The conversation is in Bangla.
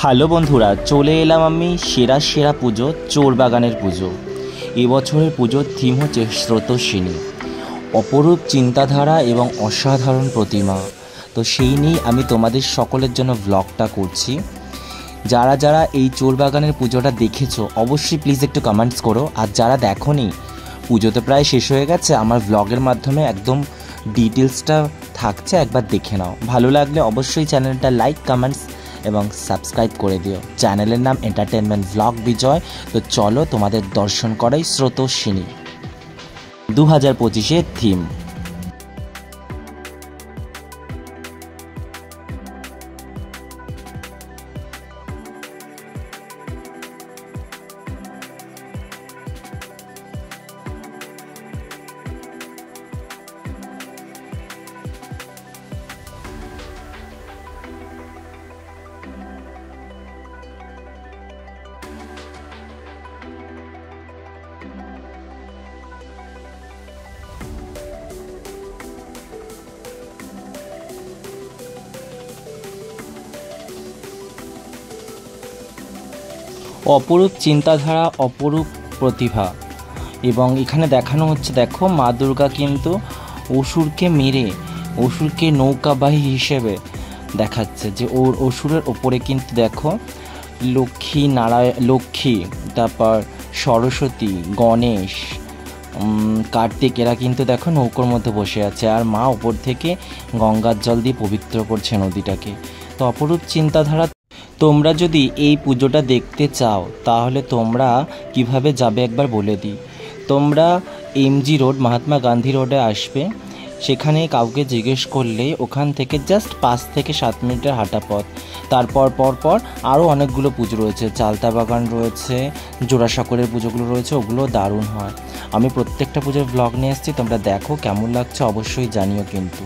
হ্যালো বন্ধুরা, চলে এলাম আমি সেরা পুজো চোরবাগানের পুজো। এবছরের পুজোর থিম হচ্ছে স্রোতস্বিনী, অপরূপ চিন্তাধারা এবং অসাধারণ প্রতিমা। তো সেই নিয়েই আমি তোমাদের সকলের জন্য ব্লগটা করছি। যারা যারা এই চোরবাগানের পুজোটা দেখেছো অবশ্যই প্লিজ একটু কমেন্টস করো, আর যারা দেখোনি, পুজো তো প্রায় শেষ হয়ে গেছে, আমার ব্লগের মাধ্যমে একদম ডিটেলসটা থাকছে, একবার দেখে নাও। ভালো লাগলে অবশ্যই চ্যানেলটা লাইক, কমেন্টস এবং সাবস্ক্রাইব করে দিও। চ্যানেলের নাম এন্টারটেনমেন্ট ব্লগ বিজয়। তো চলো তোমাদের দর্শন করাই স্রোতস্বিনী 2025-এর থিম। অপরূপ চিন্তাধারা, অপরূপ প্রতিভা। এবং এখানে দেখানো হচ্ছে, দেখো মা দুর্গা কিন্তু অসুরকে মেরে অসুরকে নৌকাবাহী হিসেবে দেখাচ্ছে, যে ওর অসুরের ওপরে কিন্তু দেখো লক্ষ্মী, তারপর সরস্বতী, গণেশ, কার্তিক, এরা কিন্তু দেখো নৌকোর মধ্যে বসে আছে, আর মা ওপর থেকে গঙ্গার জল দিয়ে পবিত্র করছে নদীটাকে। তো অপরূপ চিন্তাধারা। তোমরা যদি এই পুজোটা দেখতে চাও তাহলে তোমরা কিভাবে যাবে একবার বলে দিই। তোমরা এমজি রোড, মহাত্মা গান্ধী রোডে আসবে। সেখানে কাউকে জিজ্ঞেস করলেই ওখান থেকে জাস্ট 5 থেকে 7 মিনিটের হাঁটা পথ। তারপর পর আরও অনেকগুলো পুজো রয়েছে, চালতা বাগান রয়েছে, জোড়াসাঁকোরের পুজোগুলো রয়েছে, ওগুলো দারুণ হয়। আমি প্রত্যেকটা পুজোর ব্লগ নিয়ে এসেছি, তোমরা দেখো কেমন লাগছে অবশ্যই জানিও কিন্তু।